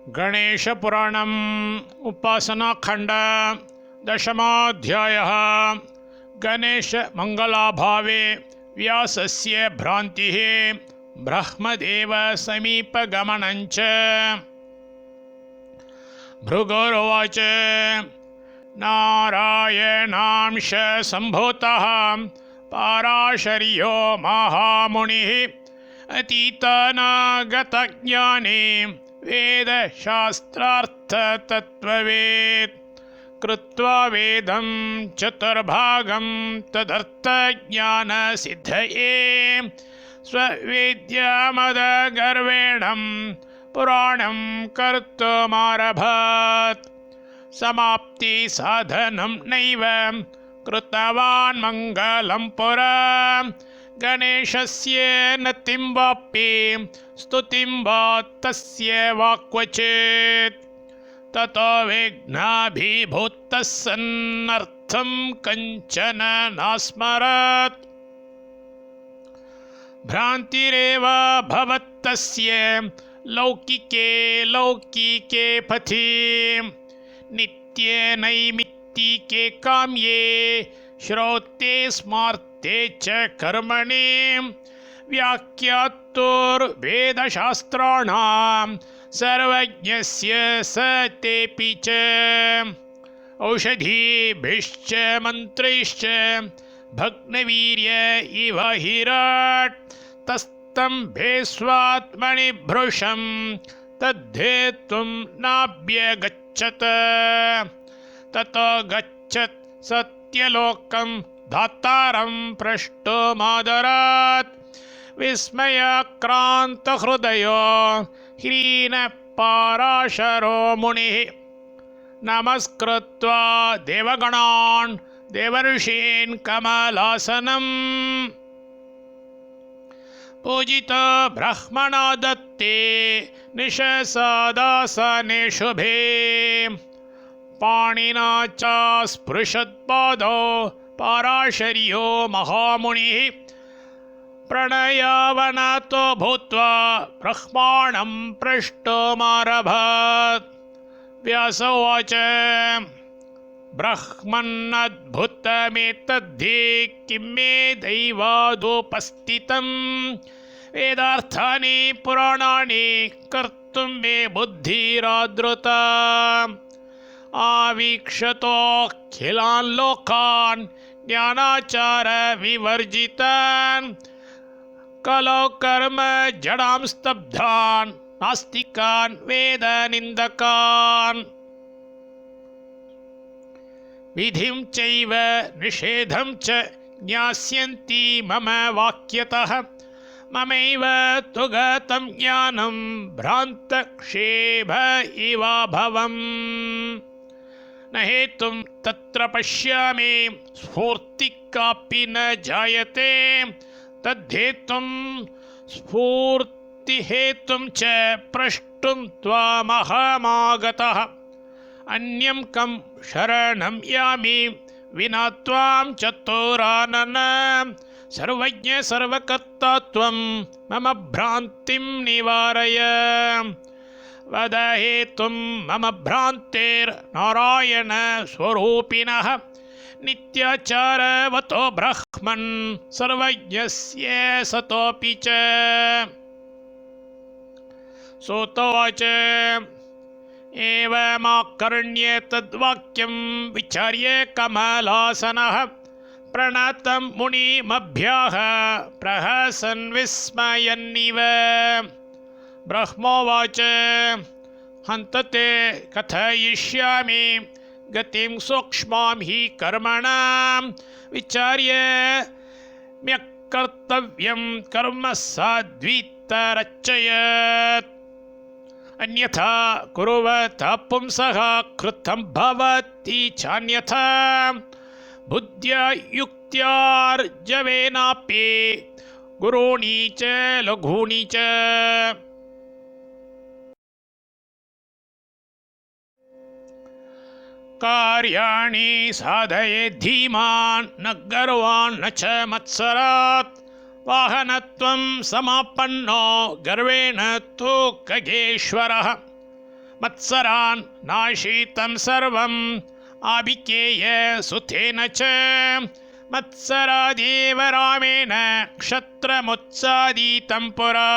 गणेशपुराणम् उपासनाखण्ड दशमाध्यायः। गणेशमङ्गलाभावे व्यासस्य भ्रान्तिः ब्रह्मदेव समीपगमनञ्च। भृगुरुवाच नारायणांश सम्भूतः पाराशर्यो महामुनिः अतीतानागतज्ञाने वेदशास्त्रार्थतत्त्ववेत् कृत्वा वेदं चतुर्भागं तदर्थज्ञानसिद्धये स्वविद्यामदगर्वेण पुराणं कर्तुमारभत। समाप्तिसाधनं नैव कृतवान् मङ्गलं पुरा गणेशस्य नतिं वाप्ये स्तुतिं वा तस्य वाक्वचेत् ततो विघ्नाभिभूतः सन्नर्थं कञ्चन नास्मरत्। भ्रान्तिरेव भवत्तस्य लौकिके पथि नित्ये नैमित्तिके काम्ये श्रौते स्मार्ते च कर्मणि व्याख्यातुर्वेदशास्त्राणां सर्वज्ञस्य स तेऽपि च औषधीभिश्च मन्त्रैश्च भग्नवीर्य इव हिरट् तस्तम्भेष्वात्मनि भृशं तद्धेतुं नाभ्यगच्छत। ततो गच्छत् सत्यलोकं धातारं पृष्टुमादरात् विस्मयाक्रान्तहृदयो ह्रीनपाराशरो मुनिः नमस्कृत्वा देवगणान् देवर्षीन् कमलासनं पूजितो ब्रह्मणा दत्ते निशसादासने शुभे पाणिना च स्पृशत्पादौ पाराशर्यो महामुनिः प्रणयावनतो भूत्वा ब्रह्माणं प्रष्टुमारभत। व्यास उवाच ब्रह्मन्नद्भुतमेतद्धि किं मे दैवादुपस्थितं वेदार्थानि पुराणानि कर्तुं मे बुद्धिरादृता। आवीक्षतोऽखिलान् लोकान् ज्ञानाचार विवर्जितान् कलौ कर्म जडां स्तब्धान् नास्तिकान् वेदनिन्दकान् विधिं चैव निषेधं च ज्ञास्यन्ति मम वाक्यतः ममैव तु गतं ज्ञानं भ्रान्तक्षेभ इवाभवम् न हेतुं तत्र पश्यामि स्फूर्तिः कापि न जायते तद्धेतुं स्फूर्तिहेतुं च प्रष्टुं त्वामहमागतः अन्यं कं शरणं यामि विना त्वां चतुरानन सर्वज्ञ सर्वकर्ता त्वं मम भ्रान्तिं निवारय। वद हेतुं मम भ्रान्तेर्नारायण स्वरूपिणः नित्याचारवतो ब्रह्मन् सर्वज्ञस्य सतोऽपि च। सूतोवाच एवमाकर्ण्य तद्वाक्यं विचार्य कमलासनः प्रणतं मुनिमभ्याह प्रहसन् विस्मयन्निव। ब्रह्मोवाच हन्त ते कथयिष्यामि गतिं सूक्ष्मां हि कर्मणां विचार्य म्यक्कर्तव्यं कर्म साध्वीतरचयत् अन्यथा कुर्वता पुंसः कृतं भवति चान्यथा बुद्ध्या युक्त्यार्जवेनापि गुरूणि च लघूनि च। कार्याणि साधयेत् धीमान् न गर्वान् न च मत्सरात् वाहनत्वं समापन्नो गर्वेण तु खगेश्वरः मत्सरान् नाशीतं सर्वम् आभिकेय सुतेन च मत्सरादेव रामेण क्षत्रमुत्सादितं पुरा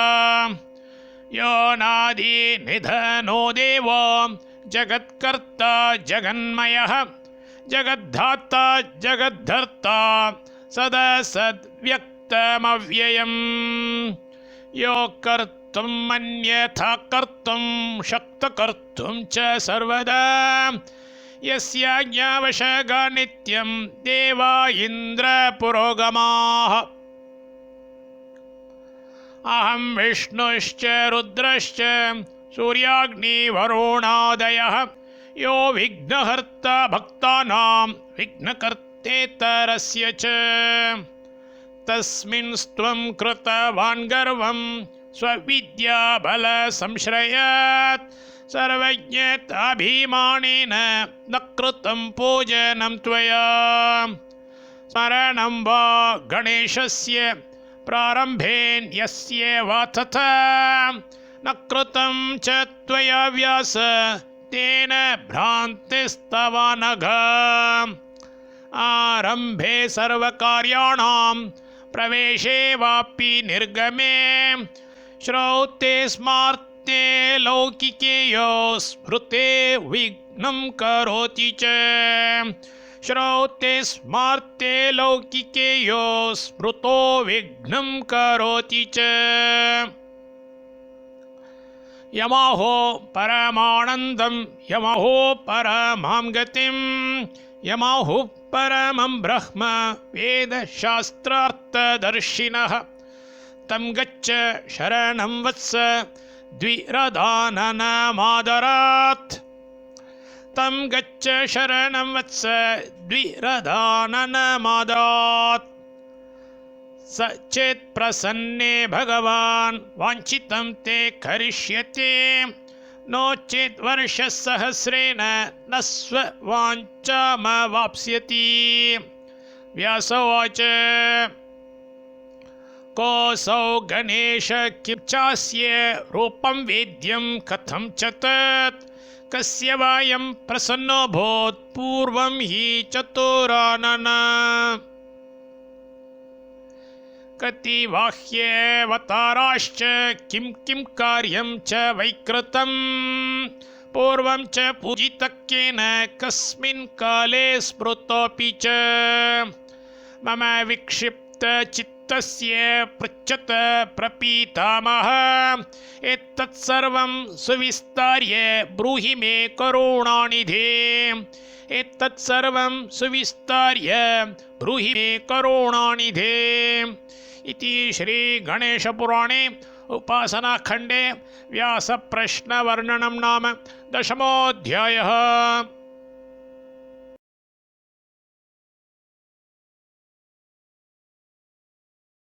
यो नादि निधनो देवो जगत्कर्ता जगन्मयः जगद्धाता जगद्धर्ता सदसद्व्यक्तमव्ययम् यो कर्तुं अन्यथा कर्तुं शक्तकर्तुं च सर्वदा यस्याज्ञावशगा नित्यं देवा इन्द्रपुरोगमाः अहं विष्णुश्च रुद्रश्च सूर्याग्निवरुणादयः यो विघ्नहर्ता भक्तानां विघ्नकर्तेतरस्य च तस्मिंस्त्वं कृतवान् गर्वं स्वविद्याबलसंश्रयात् सर्वज्ञताभिमानेन न कृतं पूजनं त्वया स्मरणं वा गणेशस्य प्रारम्भेऽन्यस्य वा तथा न कृतं च त्वया व्यास तेन भ्रान्तिस्तव नघ आरम्भे सर्वकार्याणां प्रवेशे वापि निर्गमे श्रौते स्मार्ते लौकिके यो स्मृते विघ्नं करोति च श्रौते स्मार्ते लौकिके यो स्मृतो विघ्नं करोति च यमाहो परमानन्दं यमाहो परमां गतिं यमाहुः परमं ब्रह्म वेदशास्त्रार्थदर्शिनः तं गच्छ शरणं वत्स द्विरदाननमादरात् तं गच्छ शरणं वत्स द्विरदाननमादरात् स चेत् प्रसन्ने भगवान् वाञ्छितं ते करिष्यते नो चेत् वर्षसहस्रेण न स्ववाञ्छामवाप्स्यति व्यासोवाच कोऽसौ गणेश किं चास्य रूपं वेद्यं कथं च तत् कस्य वायं प्रसन्नोऽभूत् पूर्वं हि चतुरानन कति बाह्येऽवताराश्च किं किं कार्यं च वैकृतं पूर्वं च पूजितः केन कस्मिन् काले स्मृतोऽपि च मम विक्षिप्तचित्तस्य पृच्छत प्रपीतामह एतत् सर्वं सुविस्तार्य ब्रूहि मे करुणानिधे एतत् सर्वं सुविस्तार्य ब्रूहि मे करुणानिधे इति श्रीगणेशपुराणे उपासनाखण्डे व्यासप्रश्नवर्णनं नाम 10मोऽध्यायः।